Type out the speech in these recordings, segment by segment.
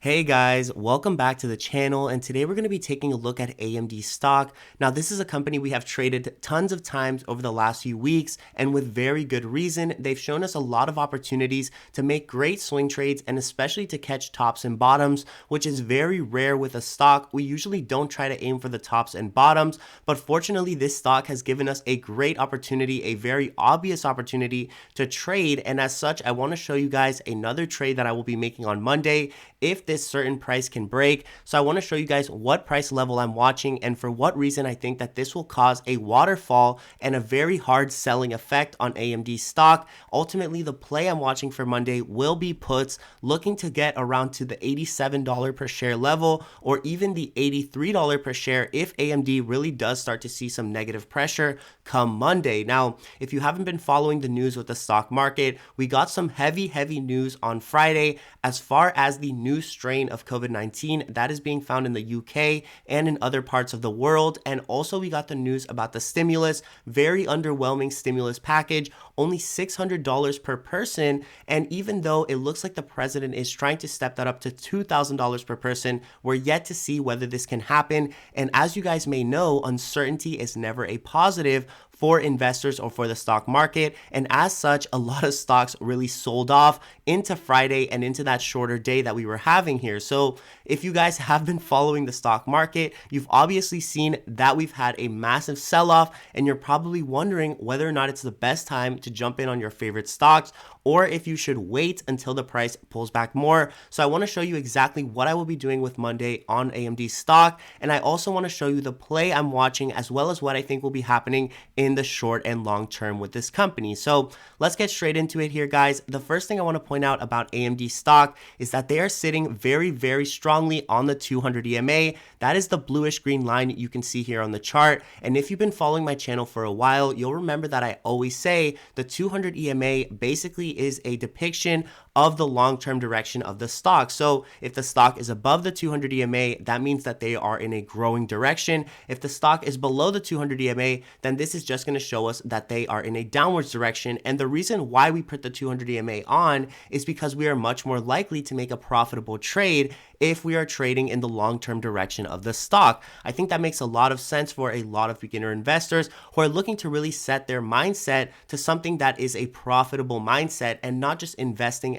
Hey guys, welcome back to the channel, and today we're going to be taking a look at AMD stock. Now, this is a company we have traded tons of times over the last few weeks, and with very good reason. They've shown us a lot of opportunities to make great swing trades and especially to catch tops and bottoms, which is very rare with a stock. We usually don't try to aim for the tops and bottoms, but fortunately this stock has given us a great opportunity, a very obvious opportunity to trade, and as such, I want to show you guys another trade that I will be making on Monday if this certain price can break. So I want to show you guys what price level I'm watching and for what reason I think that this will cause a waterfall and a very hard selling effect on AMD stock. Ultimately, the play I'm watching for Monday will be puts, looking to get around to the $87 per share level or even the $83 per share if AMD really does start to see some negative pressure come Monday. Now, if you haven't been following the news with the stock market, we got some heavy news on Friday as far as the new strain of COVID-19 that is being found in the UK and in other parts of the world. And also we got the news about the stimulus, very underwhelming stimulus package, only $600 per person. And even though it looks like the president is trying to step that up to $2,000 per person, we're yet to see whether this can happen. And as you guys may know, uncertainty is never a positive for investors or for the stock market. And as such, a lot of stocks really sold off into Friday and into that shorter day that we were having here. So if you guys have been following the stock market, you've obviously seen that we've had a massive sell-off, and you're probably wondering whether or not it's the best time to jump in on your favorite stocks or if you should wait until the price pulls back more. So I want to show you exactly what I will be doing with Monday on AMD stock, and I also want to show you the play I'm watching as well as what I think will be happening in the short and long term with this company. So let's get straight into it here, guys. The first thing I want to point out about AMD stock is that they are sitting very strongly on the 200 EMA. That is the bluish green line you can see here on the chart. And if you've been following my channel for a while, you'll remember that I always say the 200 EMA basically is a depiction of the long-term direction of the stock. So if the stock is above the 200 EMA, that means that they are in a growing direction. If the stock is below the 200 EMA, then this is just going to show us that they are in a downwards direction. And the reason why we put the 200 EMA on is because we are much more likely to make a profitable trade if we are trading in the long-term direction of the stock. I think that makes a lot of sense for a lot of beginner investors who are looking to really set their mindset to something that is a profitable mindset and not just investing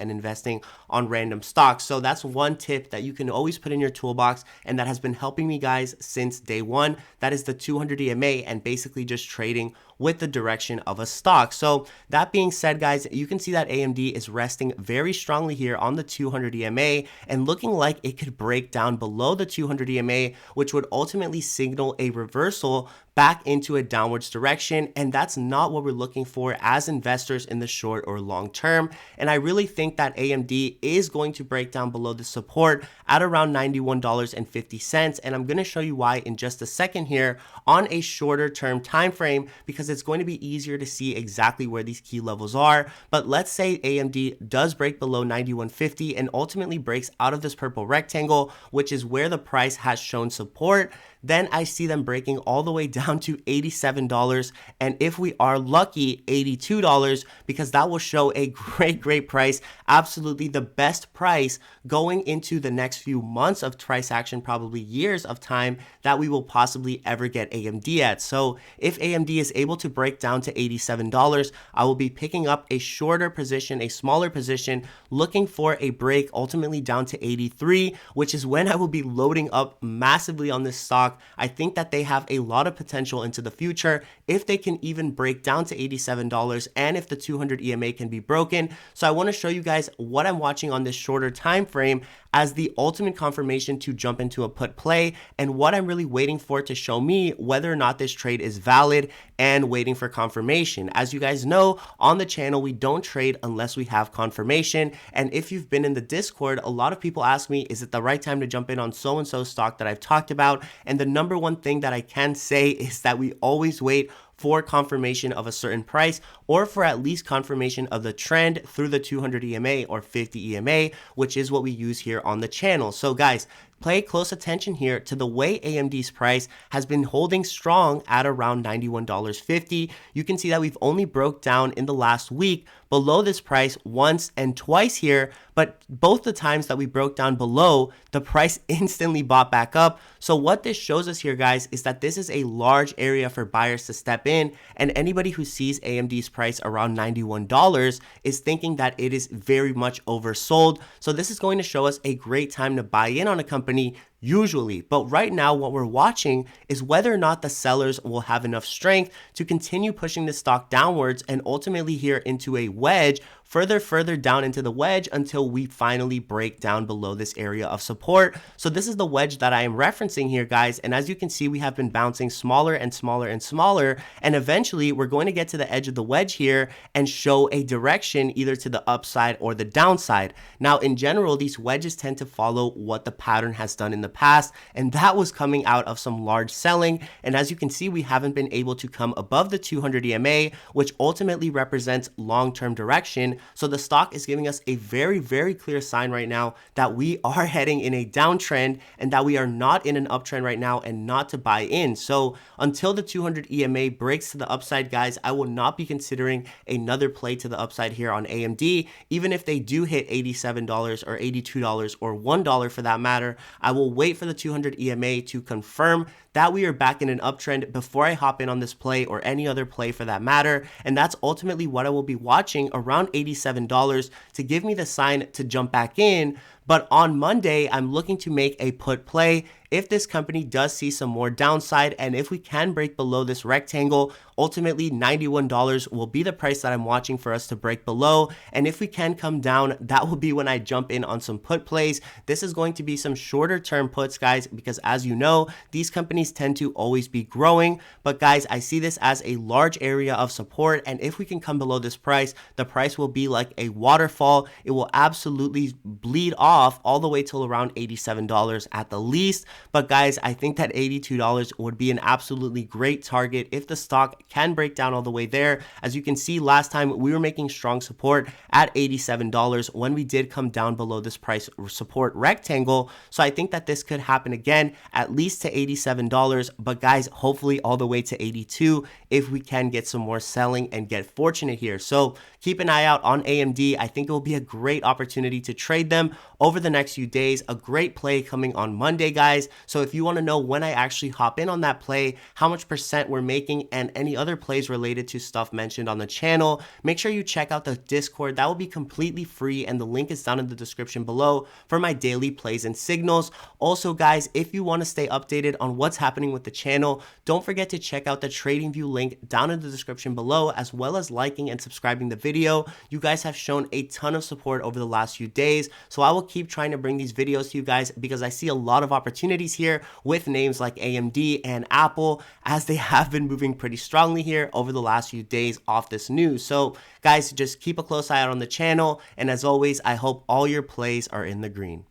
on random stocks. So that's one tip that you can always put in your toolbox, and that has been helping me guys since day one. That is the 200 EMA and basically just trading with the direction of a stock. So that being said, guys, you can see that AMD is resting very strongly here on the 200 EMA and looking like it could break down below the 200 EMA, which would ultimately signal a reversal back into a downwards direction. And that's not what we're looking for as investors in the short or long term. And I really think that AMD is going to break down below the support at around $91.50. And I'm going to show you why in just a second here on a shorter term time frame, because it's going to be easier to see exactly where these key levels are. But let's say AMD does break below 91.50 and ultimately breaks out of this purple rectangle, which is where the price has shown support. Then I see them breaking all the way down to $87, and if we are lucky, $82, because that will show a great price, absolutely the best price going into the next few months of price action, probably years of time that we will possibly ever get AMD at. So if AMD is able to break down to $87, I will be picking up a shorter position, a smaller position, looking for a break ultimately down to 83, which is when I will be loading up massively on this stock. I think that they have a lot of potential into the future if they can even break down to $87 and if the 200 EMA can be broken. So I want to show you guys what I'm watching on this shorter time frame as the ultimate confirmation to jump into a put play, and what I'm really waiting for to show me whether or not this trade is valid and waiting for confirmation. As you guys know, on the channel, we don't trade unless we have confirmation. And if you've been in the Discord, a lot of people ask me, is it the right time to jump in on so-and-so stock that I've talked about? And the number one thing that I can say is that we always wait for confirmation of a certain price, or for at least confirmation of the trend through the 200 EMA or 50 EMA, which is what we use here on the channel. So guys, pay close attention here to the way AMD's price has been holding strong at around $91.50. You can see that we've only broke down in the last week below this price once and twice here, but both the times that we broke down below, the price instantly bought back up. So what this shows us here, guys, is that this is a large area for buyers to step in, and anybody who sees AMD's price around $91 is thinking that it is very much oversold. So this is going to show us a great time to buy in on a company usually. But right now, what we're watching is whether or not the sellers will have enough strength to continue pushing the stock downwards and ultimately here into a wedge, further down into the wedge until we finally break down below this area of support. So this is the wedge that I am referencing here, guys. And as you can see, we have been bouncing smaller and smaller and smaller. And eventually we're going to get to the edge of the wedge here and show a direction either to the upside or the downside. Now, in general, these wedges tend to follow what the pattern has done in the past. And that was coming out of some large selling. And as you can see, we haven't been able to come above the 200 EMA, which ultimately represents long-term direction. So the stock is giving us a very clear sign right now that we are heading in a downtrend and that we are not in an uptrend right now and not to buy in. So until the 200 EMA breaks to the upside, guys, I will not be considering another play to the upside here on AMD. Even if they do hit $87 or $82 or $1 for that matter, I will wait for the 200 EMA to confirm that we are back in an uptrend before I hop in on this play or any other play for that matter. And that's ultimately what I will be watching around $87 to give me the sign to jump back in. But on Monday, I'm looking to make a put play if this company does see some more downside, and if we can break below this rectangle. Ultimately, $91 will be the price that I'm watching for us to break below. And if we can come down, that will be when I jump in on some put plays. This is going to be some shorter term puts, guys, because as you know, these companies tend to always be growing. But guys, I see this as a large area of support. And if we can come below this price, the price will be like a waterfall. It will absolutely bleed off all the way till around $87 at the least. But guys, I think that $82 would be an absolutely great target if the stock can break down all the way there. As you can see, last time we were making strong support at $87 when we did come down below this price support rectangle. So I think that this could happen again, at least to $87. But guys, hopefully all the way to $82 if we can get some more selling and get fortunate here. So keep an eye out on AMD. I think it will be a great opportunity to trade them over the next few days. A great play coming on Monday, guys. So if you want to know when I actually hop in on that play, how much percent we're making, and any other plays related to stuff mentioned on the channel, make sure you check out the Discord. That will be completely free, and the link is down in the description below for my daily plays and signals. Also, guys, if you want to stay updated on what's happening with the channel, don't forget to check out the TradingView link down in the description below, as well as liking and subscribing the video. You guys have shown a ton of support over the last few days, so I will keep trying to bring these videos to you guys because I see a lot of opportunities here with names like AMD and Apple, as they have been moving pretty strongly here over the last few days off this news. So guys, just keep a close eye out on the channel, and as always, I hope all your plays are in the green.